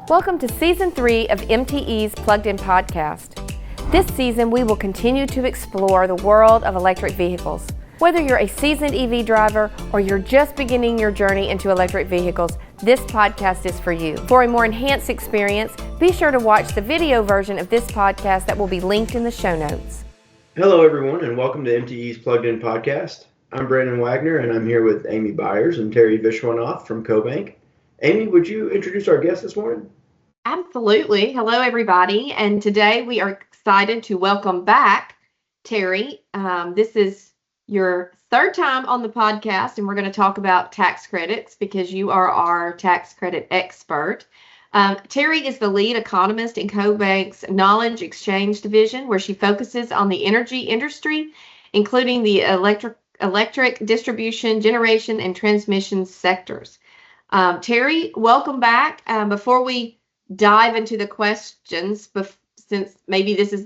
Welcome to Season 3 of MTE's Plugged In Podcast. This season, we will continue to explore the world of electric vehicles. Whether you're a seasoned EV driver or you're just beginning your journey into electric vehicles, this podcast is for you. For a more enhanced experience, be sure to watch the video version of this podcast that will be linked in the show notes. Hello, everyone, and welcome to MTE's Plugged In Podcast. I'm Brandon Wagoner, and I'm here with Amy Byers and Teri Viswanath from CoBank. Amy, would you introduce our guest this morning? Absolutely. Hello, everybody. And today we are excited to welcome back Teri. This is your third time on the podcast, and we're going to talk about tax credits because you are our tax credit expert. Teri is the lead economist in CoBank's Knowledge Exchange Division, where she focuses on the energy industry, including the electric distribution, generation, and transmission sectors. Teri, welcome back. Before we dive into the questions, since maybe this is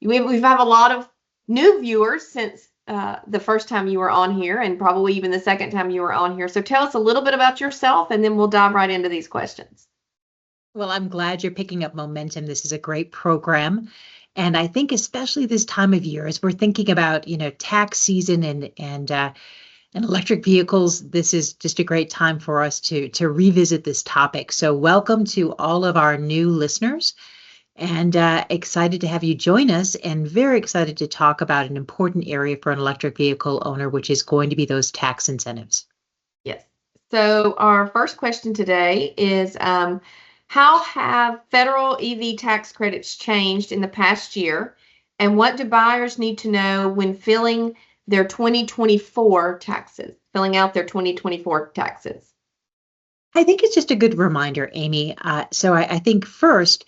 we've had a lot of new viewers since the first time you were on here, and probably even the second time you were on here. So tell us a little bit about yourself, and then we'll dive right into these questions. Well, I'm glad you're picking up momentum. This is a great program. And I think especially this time of year, as we're thinking about, tax season and electric vehicles, this is just a great time for us to revisit this topic. So welcome to all of our new listeners, and excited to have you join us, and very excited to talk about an important area for an electric vehicle owner, which is going to be those tax incentives. Yes. So our first question today is, how have federal EV tax credits changed in the past year, and what do buyers need to know when filling out their 2024 taxes? I think it's just a good reminder, Amy. So I think first,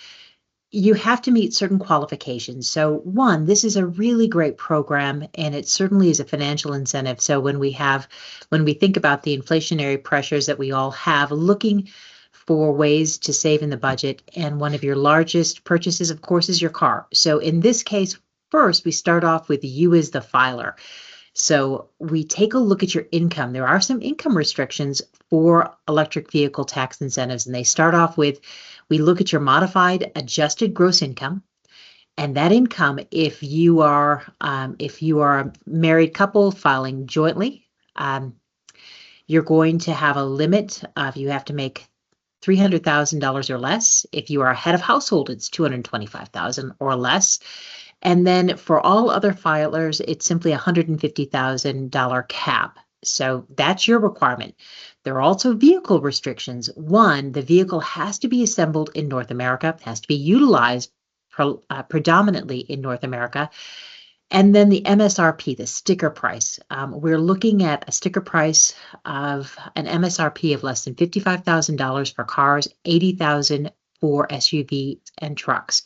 you have to meet certain qualifications. So one, this is a really great program, and it certainly is a financial incentive. So when we think about the inflationary pressures that we all have, looking for ways to save in the budget, and one of your largest purchases, of course, is your car. So in this case, first, we start off with you as the filer. So we take a look at your income. There are some income restrictions for electric vehicle tax incentives, and they start off with, we look at your modified adjusted gross income, and that income, if you are a married couple filing jointly, you're going to have a limit of, you have to make $300,000 or less. If you are a head of household, it's $225,000 or less. And then for all other filers, it's simply a $150,000 cap. So that's your requirement. There are also vehicle restrictions. One, the vehicle has to be assembled in North America, has to be utilized predominantly in North America. And then the MSRP, the sticker price. We're looking at a sticker price of an MSRP of less than $55,000 for cars, $80,000 for SUVs and trucks.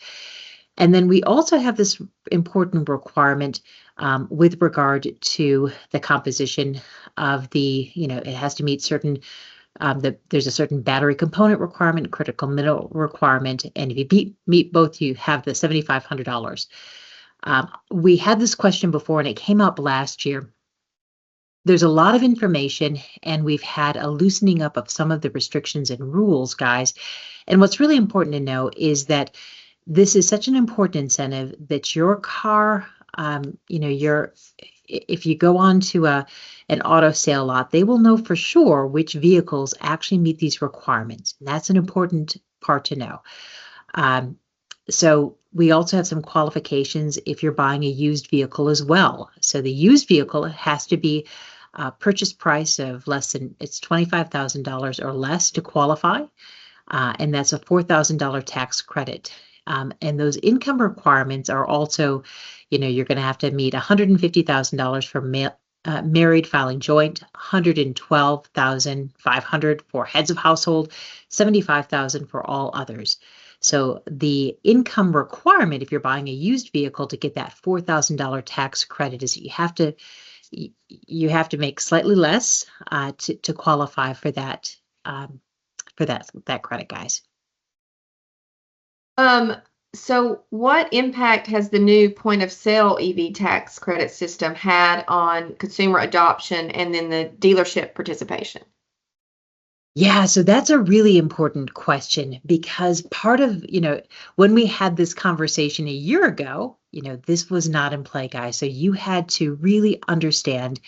And then we also have this important requirement with regard to the composition of it has to meet certain, there's a certain battery component requirement, critical mineral requirement, and if you meet both, you have the $7,500. We had this question before, and it came up last year. There's a lot of information, and we've had a loosening up of some of the restrictions and rules, guys. And what's really important to know is that this is such an important incentive that your car, if you go on to an auto sale lot, they will know for sure which vehicles actually meet these requirements. And that's an important part to know. So we also have some qualifications if you're buying a used vehicle as well. So the used vehicle has to be a purchase price of it's $25,000 or less to qualify. And that's a $4,000 tax credit. And those income requirements are also, you're going to have to meet $150,000 for married filing joint, $112,500 for heads of household, $75,000 for all others. So the income requirement, if you're buying a used vehicle to get that $4,000 tax credit, is you have to make slightly less to qualify for that credit, guys. So what impact has the new point of sale EV tax credit system had on consumer adoption and then the dealership participation? Yeah, so that's a really important question because part of, when we had this conversation a year ago, this was not in play, guys. So you had to really understand.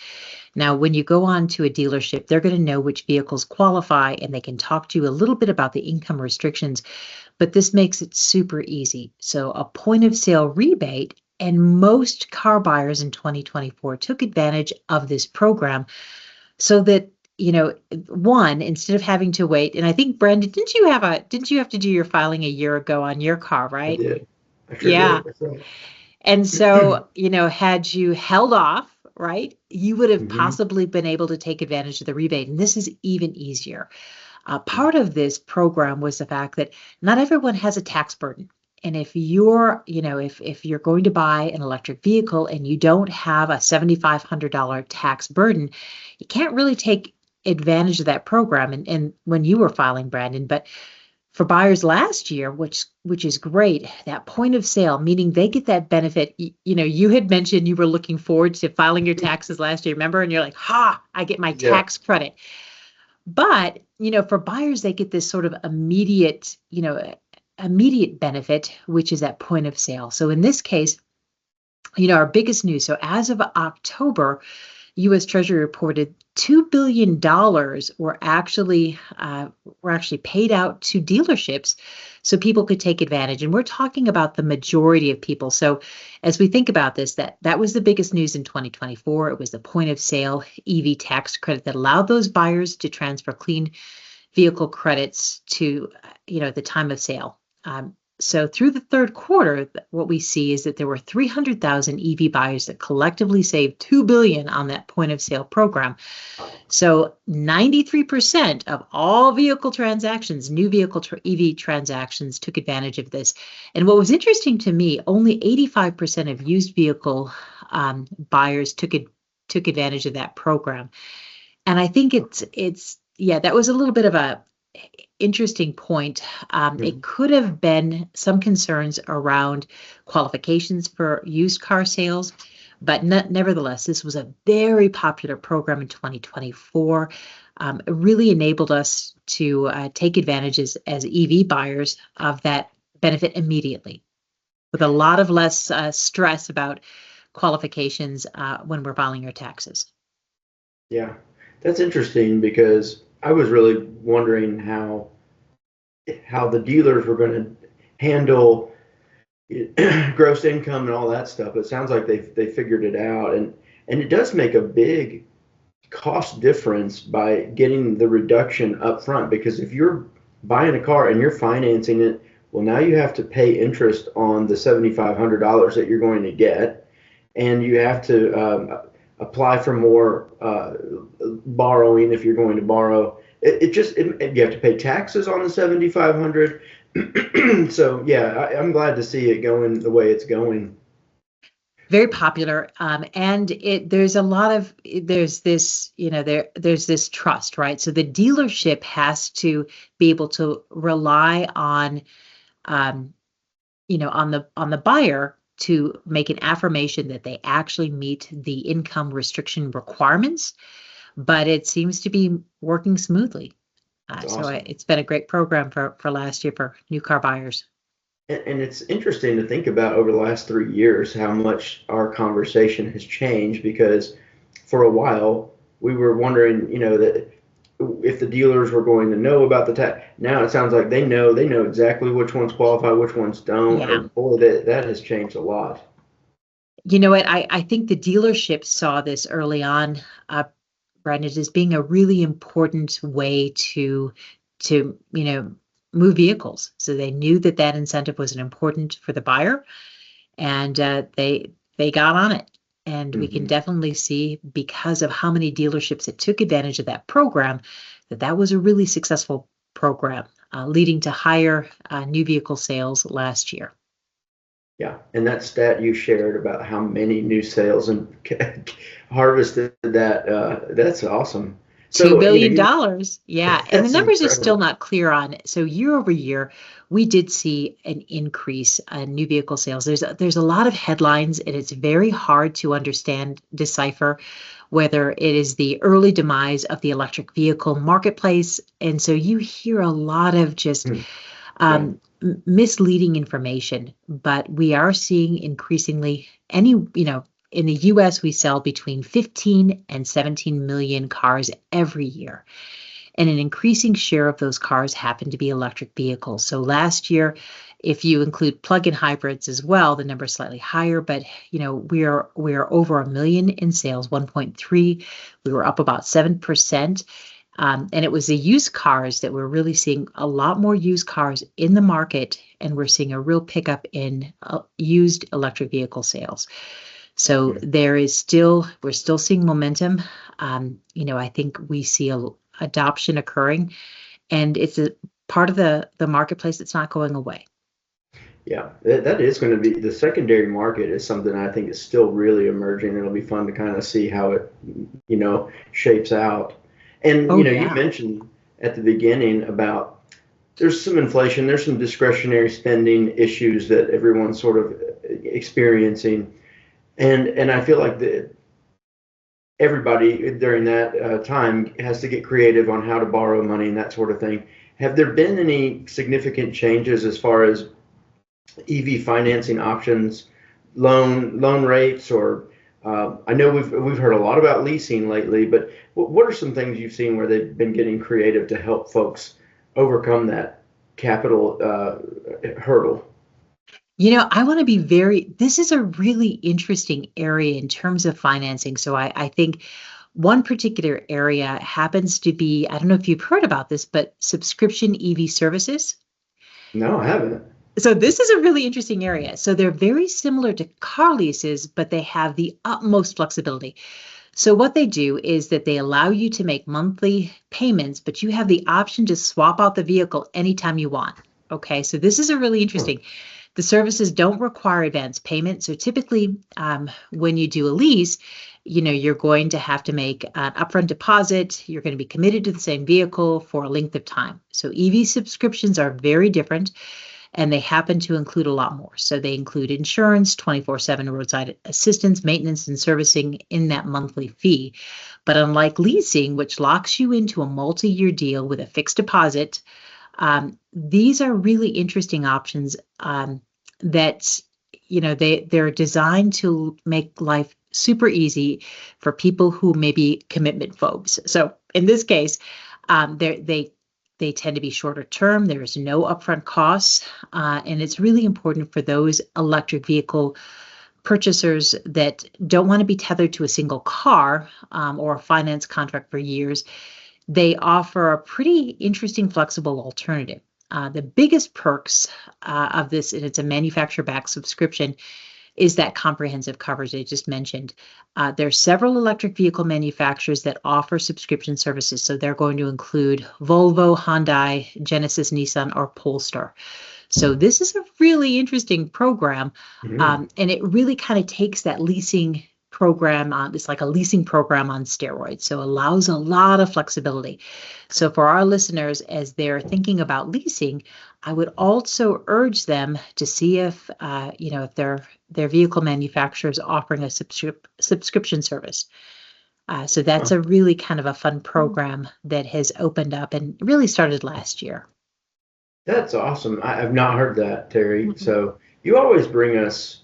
Now, when you go on to a dealership, they're going to know which vehicles qualify and they can talk to you a little bit about the income restrictions, but this makes it super easy. So a point of sale rebate, and most car buyers in 2024 took advantage of this program so that, one, instead of having to wait, and I think Brandon, didn't you have to do your filing a year ago on your car, I right? did. I sure Yeah. did. That's right. And so, had you held off, right, you would have Hmm. possibly been able to take advantage of the rebate. And this is even easier. Part of this program was the fact that not everyone has a tax burden. And if you're, if you're going to buy an electric vehicle and you don't have a $7,500 tax burden, you can't really take advantage of that program. And when you were filing, Brandon, but for buyers last year, which is great, that point of sale, meaning they get that benefit. You had mentioned you were looking forward to filing your taxes last year, remember? And you're like, I get my Yeah. tax credit. But, for buyers, they get this sort of immediate benefit, which is that point of sale. So in this case, our biggest news. So as of October, U.S. Treasury reported $2 billion were actually paid out to dealerships so people could take advantage. And we're talking about the majority of people. So as we think about this, that was the biggest news in 2024. It was the point of sale EV tax credit that allowed those buyers to transfer clean vehicle credits to, at the time of sale. So through the third quarter, what we see is that there were 300,000 EV buyers that collectively saved $2 billion on that point of sale program. So 93% of all vehicle transactions, new vehicle EV transactions, took advantage of this. And what was interesting to me, only 85% of used vehicle buyers took advantage of that program. And I think that was a little bit of a interesting point. It could have been some concerns around qualifications for used car sales, but nevertheless, this was a very popular program in 2024. It really enabled us to take advantages as EV buyers of that benefit immediately, with a lot of less stress about qualifications when we're filing your taxes. Yeah. That's interesting because I was really wondering how the dealers were going to handle gross income and all that stuff. It sounds like they figured it out, and it does make a big cost difference by getting the reduction up front, because if you're buying a car and you're financing it, well, now you have to pay interest on the $7,500 that you're going to get, and you have to apply for more borrowing if you're going to borrow. You have to pay taxes on the 7,500. So yeah, I'm glad to see it going the way it's going. Very popular, and there's this trust, right? So the dealership has to be able to rely on, on the buyer to make an affirmation that they actually meet the income restriction requirements. But it seems to be working smoothly. That's So awesome. it's been a great program for last year for new car buyers. And it's interesting to think about over the last 3 years how much our conversation has changed, because for a while we were wondering, that if the dealers were going to know about the tax. Now it sounds like they know exactly which ones qualify, which ones don't. Yeah. And boy, that has changed a lot. You know what? I think the dealership saw this early on, Brandon, as being a really important way to move vehicles. So they knew that incentive was important for the buyer, and they got on it. And we can definitely see, because of how many dealerships that took advantage of that program, that was a really successful program, leading to higher new vehicle sales last year. Yeah, and that stat you shared about how many new sales and harvested that's awesome. $2 So, billion. Yeah. And the that's numbers are still incredible. not clear on. So year over year, we did see an increase in new vehicle sales. There's a lot of headlines, and it's very hard to decipher whether it is the early demise of the electric vehicle marketplace. And so you hear a lot of just Hmm. Yeah. misleading information, but we are seeing increasingly in the US, we sell between 15 and 17 million cars every year. And an increasing share of those cars happen to be electric vehicles. So last year, if you include plug-in hybrids as well, the number is slightly higher, but we are over 1 million in sales, 1.3. We were up about 7%. And it was the used cars that we're really seeing a lot more used cars in the market, and we're seeing a real pickup in used electric vehicle sales. So we're still seeing momentum. I think we see adoption occurring, and it's a part of the marketplace that's not going away. Yeah, that is going to be the secondary market is something I think is still really emerging. It'll be fun to kind of see how it, shapes out. And, Oh, you yeah. mentioned at the beginning about there's some inflation, there's some discretionary spending issues that everyone's sort of experiencing. And I feel like everybody during that time has to get creative on how to borrow money and that sort of thing. Have there been any significant changes as far as EV financing options, loan rates, or I know we've heard a lot about leasing lately, but what are some things you've seen where they've been getting creative to help folks overcome that capital hurdle? I want to this is a really interesting area in terms of financing. So I think one particular area happens to be, I don't know if you've heard about this, but subscription EV services. No, I haven't. So this is a really interesting area. So they're very similar to car leases, but they have the utmost flexibility. So what they do is that they allow you to make monthly payments, but you have the option to swap out the vehicle anytime you want. Okay, so this is a really interesting. The services don't require advance payment. So typically, when you do a lease, you're going to have to make an upfront deposit. You're going to be committed to the same vehicle for a length of time. So EV subscriptions are very different, and they happen to include a lot more. So they include insurance, 24/7 roadside assistance, maintenance, and servicing in that monthly fee. But unlike leasing, which locks you into a multi-year deal with a fixed deposit, these are really interesting options that they're designed to make life super easy for people who may be commitment phobes. So in this case, they tend to be shorter term. There's no upfront costs, and it's really important for those electric vehicle purchasers that don't want to be tethered to a single car or a finance contract for years. They offer a pretty interesting, flexible alternative. The biggest perks of this, and it's a manufacturer-backed subscription, is that comprehensive coverage I just mentioned. There are several electric vehicle manufacturers that offer subscription services. So they're going to include Volvo, Hyundai, Genesis, Nissan, or Polestar. So this is a really interesting program. And it really kind of takes that leasing program on. It's like a leasing program on steroids. So allows a lot of flexibility. So for our listeners, as they're thinking about leasing, I would also urge them to see if if their vehicle manufacturer is offering a subscription service. So that's a really kind of a fun program that has opened up and really started last year. That's awesome. I've not heard that, Teri. So you always bring us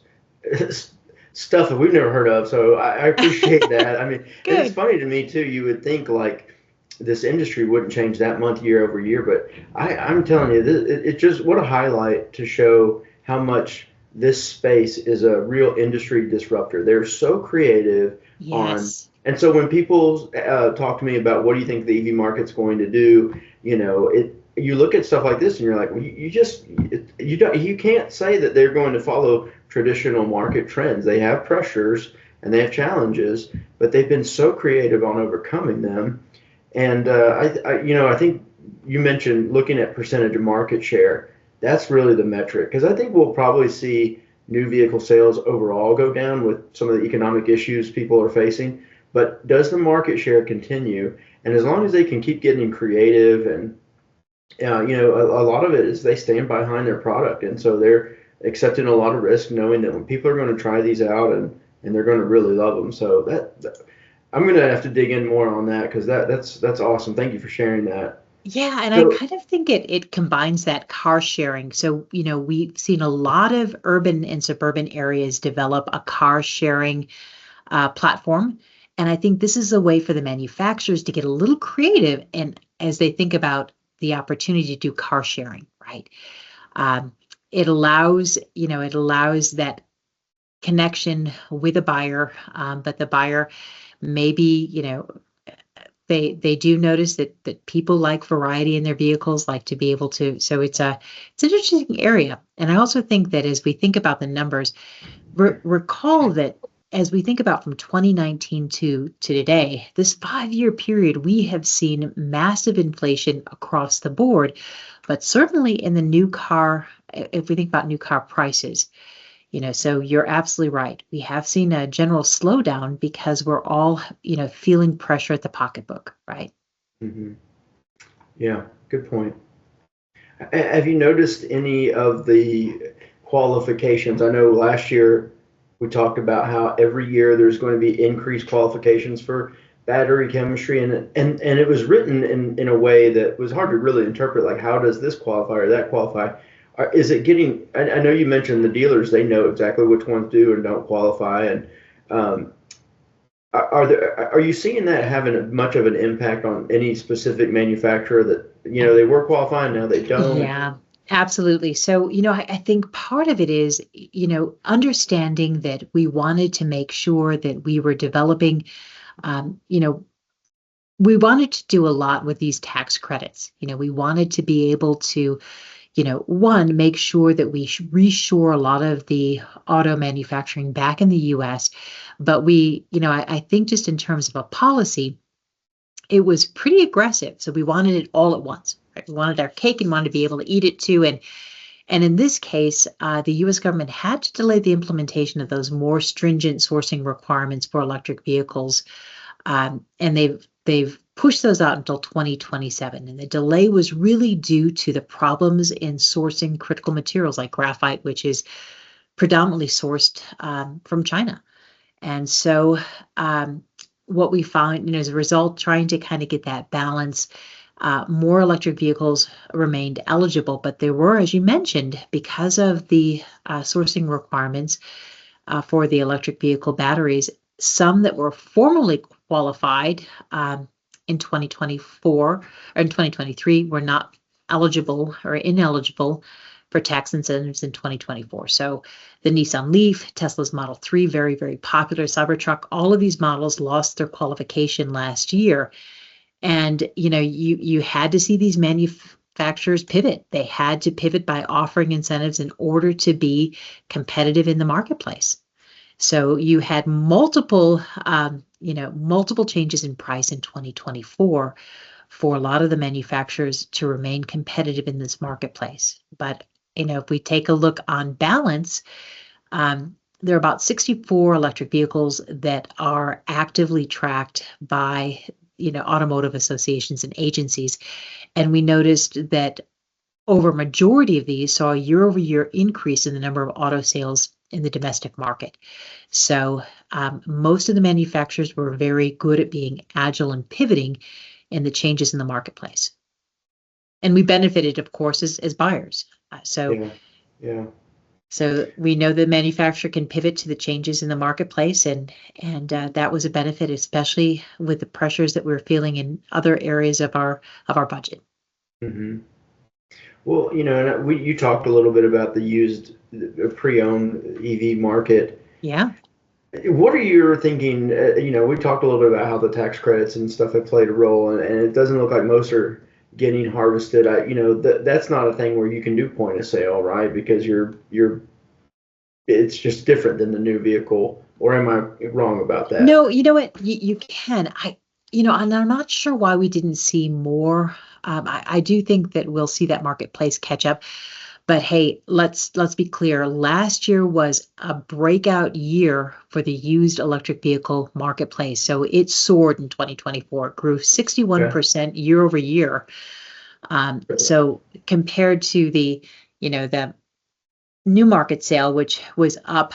stuff that we've never heard of. So I appreciate that. I mean, it's funny to me too. You would think like this industry wouldn't change that month year over year, but I'm telling you, it just what a highlight to show how much this space is a real industry disruptor. They're so creative and so when people talk to me about what do you think the EV market's going to do, you look at stuff like this and you're like, well, you can't say that they're going to follow traditional market trends. They have pressures and they have challenges, but they've been so creative on overcoming them. And I think you mentioned looking at percentage of market share. That's really the metric, because I think we'll probably see new vehicle sales overall go down with some of the economic issues people are facing. but does the market share continue? And as long as they can keep getting creative and a lot of it is they stand behind their product, and so they're accepting a lot of risk, knowing that when people are going to try these out and they're going to really love them. So I'm going to have to dig in more on that because that's awesome. Thank you for sharing that. Yeah, and I So kind of think it combines that car sharing. So, we've seen a lot of urban and suburban areas develop a car sharing platform. And I think this is a way for the manufacturers to get a little creative and as they think about the opportunity to do car sharing, right? Um, it allows that connection with a buyer, but the buyer maybe, they do notice that people like variety in their vehicles, like to be able to. So it's an interesting area. And I also think that as we think about the numbers, recall that as we think about from 2019 to today, this 5-year period, we have seen massive inflation across the board, but certainly in the new car, if we think about new car prices, so you're absolutely right. We have seen a general slowdown because we're all, feeling pressure at the pocketbook, right? mhm. Yeah, good point. Have you noticed any of the qualifications? I know last year we talked about how every year there's going to be increased qualifications for battery chemistry, and it was written in a way that was hard to really interpret, like how does this qualify or that qualify? Is it getting? I know you mentioned the dealers; they know exactly which ones do and don't qualify, and um, are you seeing that having much of an impact on any specific manufacturer that they were qualifying, now they don't? Yeah, absolutely. So, I think part of it is, understanding that we wanted to make sure that we were developing, um, you know, we wanted to do a lot with these tax credits. We wanted to be able to, one, make sure that we reshore a lot of the auto manufacturing back in the US. But I think just in terms of a policy, it was pretty aggressive. So we wanted it all at once. Right? We wanted our cake and wanted to be able to eat it too. And in this case, the U.S. government had to delay the implementation of those more stringent sourcing requirements for electric vehicles, and they've pushed those out until 2027. And the delay was really due to the problems in sourcing critical materials like graphite, which is predominantly sourced from China. And so what we found, as a result, trying to kind of get that balance, more electric vehicles remained eligible, but there were, as you mentioned, because of the sourcing requirements for the electric vehicle batteries, some that were formally qualified in 2024 or in 2023 were not eligible or ineligible for tax incentives in 2024. So the Nissan Leaf, Tesla's Model 3, very, very popular Cybertruck, all of these models lost their qualification last year. And, you had to see these manufacturers pivot. They had to pivot by offering incentives in order to be competitive in the marketplace. So you had multiple changes in price in 2024 for a lot of the manufacturers to remain competitive in this marketplace. But if we take a look on balance, there are about 64 electric vehicles that are actively tracked by automotive associations and agencies. And we noticed that over a majority of these saw a year-over-year increase in the number of auto sales in the domestic market. So most of the manufacturers were very good at being agile and pivoting in the changes in the marketplace. And we benefited, of course, as buyers. Yeah. So we know the manufacturer can pivot to the changes in the marketplace, and that was a benefit, especially with the pressures that we're feeling in other areas of our budget. hmm Well, and you talked a little bit about the pre-owned EV market. Yeah. What are you thinking? We talked a little bit about how the tax credits and stuff have played a role, and it doesn't look like most are getting harvested. That's not a thing where you can do point of sale, right? Because it's just different than the new vehicle. Or am I wrong about that? No, you know what? You can. And I'm not sure why we didn't see more. I do think that we'll see that marketplace catch up. But hey, let's be clear. Last year was a breakout year for the used electric vehicle marketplace. So it soared in 2024, it grew 61% year over year. So compared to the new market sale, which was up,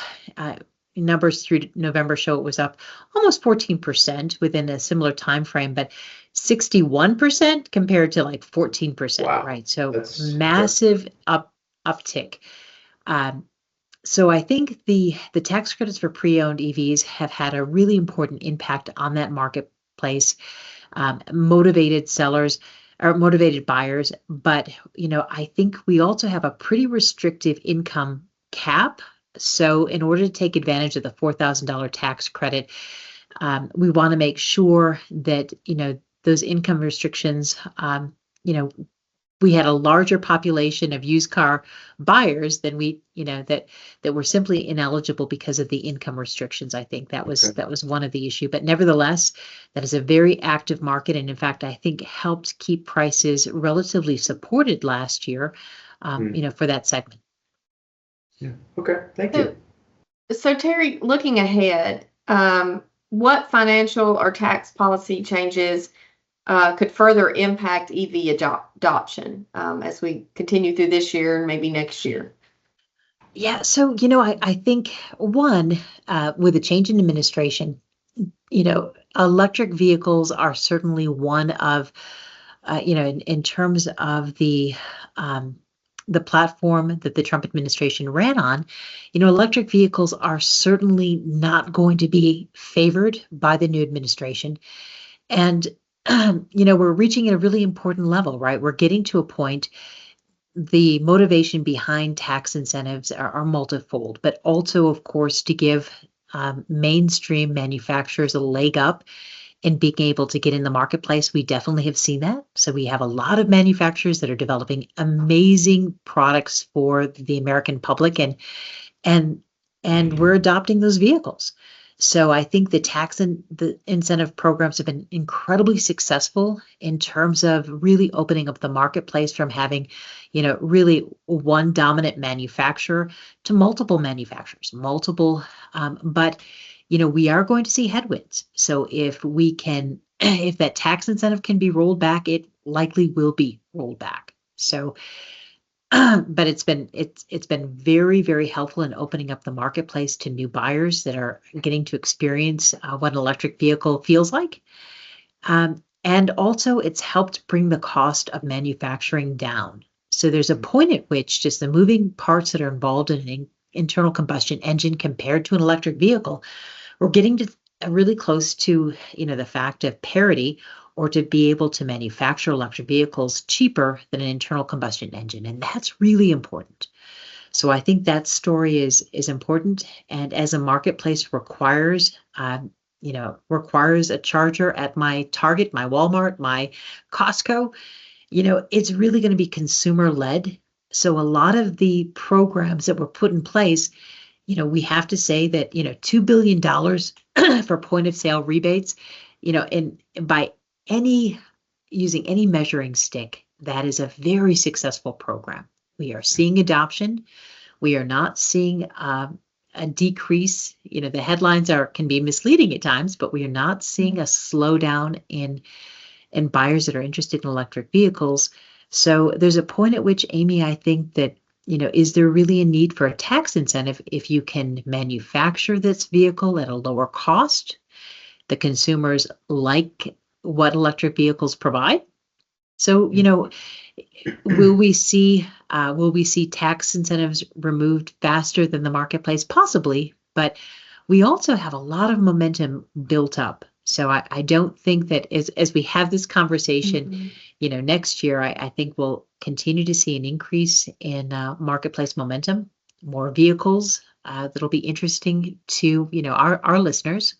numbers through November show it was up almost 14% within a similar time frame, but 61% compared to like 14%, Wow. right? So That's massive uptick. So I think the tax credits for pre-owned EVs have had a really important impact on that marketplace, motivated sellers or motivated buyers. But, I think we also have a pretty restrictive income cap. So in order to take advantage of the $4,000 tax credit, we want to make sure that, those income restrictions, we had a larger population of used car buyers than that were simply ineligible because of the income restrictions. I think that was one of the issue, but nevertheless, that is a very active market, and in fact, I think helped keep prices relatively supported last year, for that segment. Yeah. Okay. Thank you. So Teri, looking ahead, what financial or tax policy changes could further impact EV adoption as we continue through this year and maybe next year? Yeah, so I think one, with a change in administration, electric vehicles are certainly one of, in terms of the platform that the Trump administration ran on, electric vehicles are certainly not going to be favored by the new administration. And, we're reaching a really important level, right? We're getting to a point, the motivation behind tax incentives are multifold, but also, of course, to give mainstream manufacturers a leg up in being able to get in the marketplace. We definitely have seen that. So we have a lot of manufacturers that are developing amazing products for the American public, and we're adopting those vehicles. So I think the tax and the incentive programs have been incredibly successful in terms of really opening up the marketplace from having, really one dominant manufacturer to multiple manufacturers, but we are going to see headwinds. So if that tax incentive can be rolled back, it likely will be rolled back. So, but it's been very, very helpful in opening up the marketplace to new buyers that are getting to experience what an electric vehicle feels like. And also it's helped bring the cost of manufacturing down. So there's a point at which just the moving parts that are involved in an internal combustion engine compared to an electric vehicle, we're getting to really close to, the fact of parity, or to be able to manufacture electric vehicles cheaper than an internal combustion engine. And that's really important. So I think that story is important. And as a marketplace requires a charger at my Target, my Walmart, my Costco, it's really going to be consumer led. So a lot of the programs that were put in place, we have to say that, $2 billion for point of sale rebates, and by using any measuring stick, that is a very successful program. We are seeing adoption. We are not seeing a decrease. The headlines can be misleading at times, but we are not seeing a slowdown in buyers that are interested in electric vehicles. So there's a point at which, Amy, I think that, is there really a need for a tax incentive if you can manufacture this vehicle at a lower cost? The consumers like what electric vehicles provide. So, will we see tax incentives removed faster than the marketplace? Possibly, but we also have a lot of momentum built up. So I don't think that as we have this conversation, next year, I think we'll continue to see an increase in marketplace momentum, more vehicles that'll be interesting to our listeners.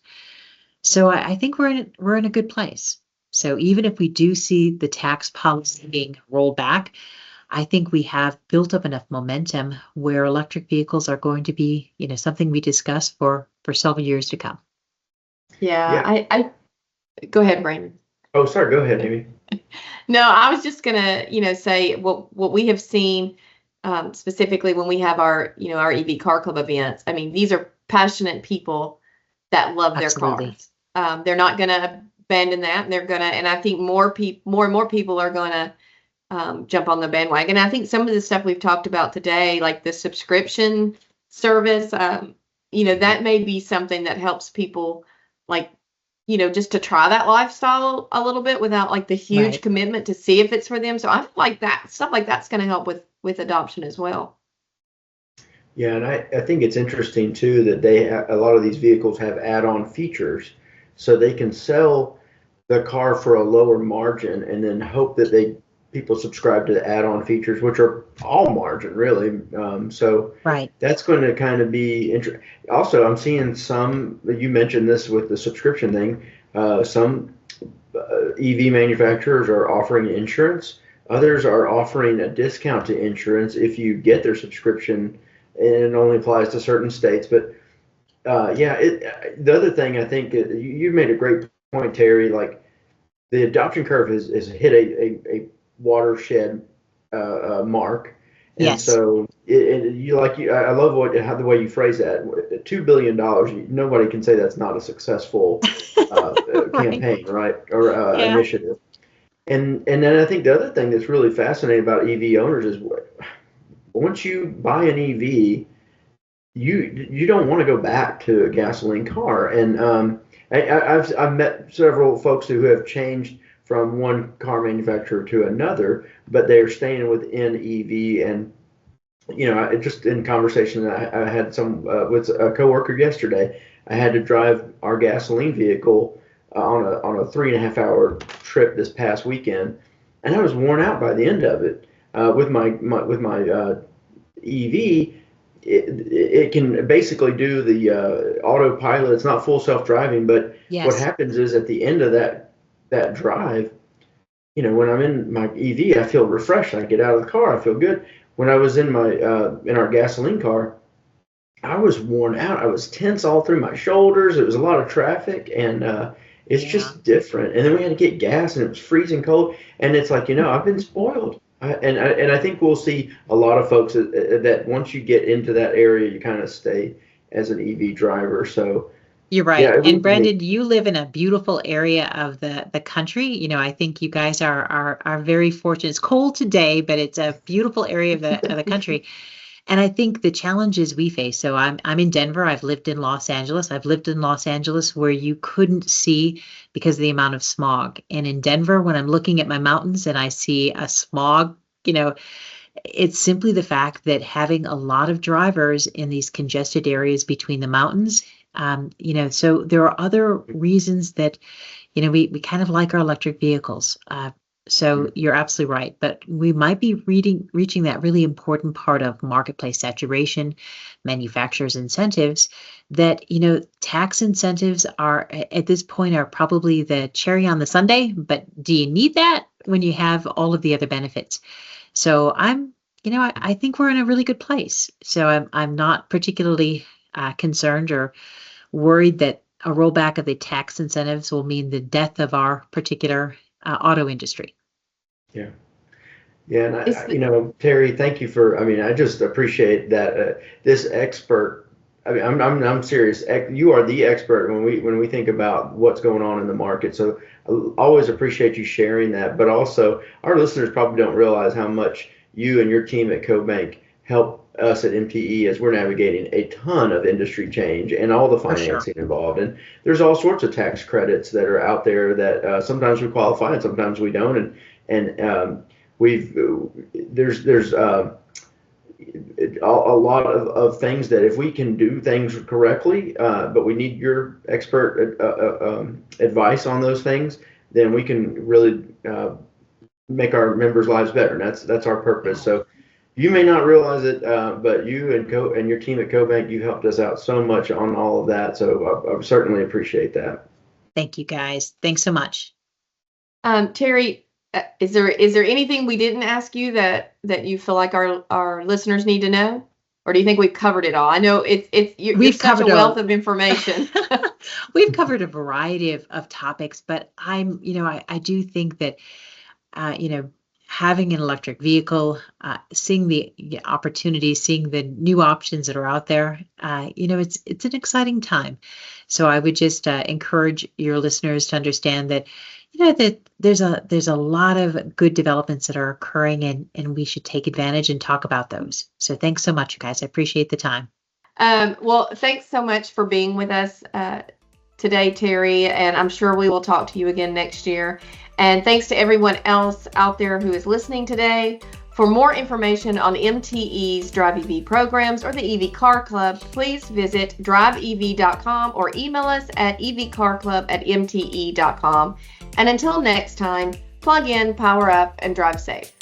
So I think we're in a good place. So even if we do see the tax policy being rolled back, I think we have built up enough momentum where electric vehicles are going to be, something we discuss for several years to come. Yeah. I go ahead, Brandon. Oh, sorry. Go ahead, Amy. No, I was just gonna, say what we have seen specifically when we have our EV car club events. I mean, these are passionate people that love their Absolutely. cars. They're not going to abandon that. And I think more and more people are going to jump on the bandwagon. I think some of the stuff we've talked about today, like the subscription service, that may be something that helps people, like, just to try that lifestyle a little bit without like the huge Right. commitment to see if it's for them. So I feel like that stuff like that's going to help with adoption as well. Yeah, and I think it's interesting too that a lot of these vehicles have add-on features, so they can sell the car for a lower margin and then hope that people subscribe to the add-on features, which are all margin really. So Right. that's going to kind of be interesting. Also, I'm seeing some. You mentioned this with the subscription thing. Some EV manufacturers are offering insurance. Others are offering a discount to insurance if you get their subscription, and it only applies to certain states. But the other thing I think you made a great point, Terry. Like the adoption curve has hit a watershed mark, and Yes. so I love the way you phrase that. $2 billion. Nobody can say that's not a successful campaign, right? Or Yeah. initiative. And then I think the other thing that's really fascinating about EV owners is once you buy an EV, you don't want to go back to a gasoline car. And I've met several folks who have changed from one car manufacturer to another, but they're staying within EV. And just in conversation I had with a coworker yesterday, I had to drive our gasoline vehicle on a 3.5 hour trip this past weekend, and I was worn out by the end of it. With my EV, it can basically do the autopilot. It's not full self-driving, but Yes. what happens is at the end of that drive, when I'm in my EV, I feel refreshed. I get out of the car, I feel good. When I was in our gasoline car, I was worn out. I was tense all through my shoulders. It was a lot of traffic, and it's just different. And then we had to get gas, and it was freezing cold. And it's like, I've been spoiled. I think we'll see a lot of folks that once you get into that area, you kind of stay as an EV driver. So You're right. yeah, And Brandon, you live in a beautiful area of the country. I think you guys are very fortunate. It's cold today, but it's a beautiful area of the country. And I think the challenges we face. So I'm in Denver. I've lived in Los Angeles. I've lived in Los Angeles where you couldn't see because of the amount of smog. And in Denver, when I'm looking at my mountains and I see a smog, it's simply the fact that having a lot of drivers in these congested areas between the mountains, so there are other reasons that, we kind of like our electric vehicles. So you're absolutely right, but we might be reaching that really important part of marketplace saturation, manufacturers' incentives that, tax incentives are at this point are probably the cherry on the sundae, but do you need that when you have all of the other benefits? So I think we're in a really good place. So I'm not particularly concerned or worried that a rollback of the tax incentives will mean the death of our particular auto industry. Yeah. Yeah. And Terry, thank you I just appreciate that this expert, I'm serious. You are the expert when we think about what's going on in the market. So I always appreciate you sharing that, but also our listeners probably don't realize how much you and your team at CoBank help us at MTE as we're navigating a ton of industry change and all the financing involved. And there's all sorts of tax credits that are out there that sometimes we qualify and sometimes we don't. And there's a lot of things that if we can do things correctly, but we need your expert advice on those things, then we can really make our members' lives better. And that's our purpose. So you may not realize it, but you and your team at CoBank, you helped us out so much on all of that. So I certainly appreciate that. Thank you, guys. Thanks so much. Terry, is there anything we didn't ask you that you feel like our listeners need to know, or do you think we've covered it all? I know you're such a wealth of information. We've covered a variety of topics, but I do think that having an electric vehicle, seeing the opportunities, seeing the new options that are out there, it's an exciting time. So I would just encourage your listeners to understand that, that there's a lot of good developments that are occurring, and we should take advantage and talk about those. So thanks so much, you guys. I appreciate the time. Well, thanks so much for being with us today, Teri, and I'm sure we will talk to you again next year. And thanks to everyone else out there who is listening today. For more information on MTE's Drive EV programs or the EV Car Club, please visit driveev.com or email us at evcarclub@mte.com. And until next time, plug in, power up, and drive safe.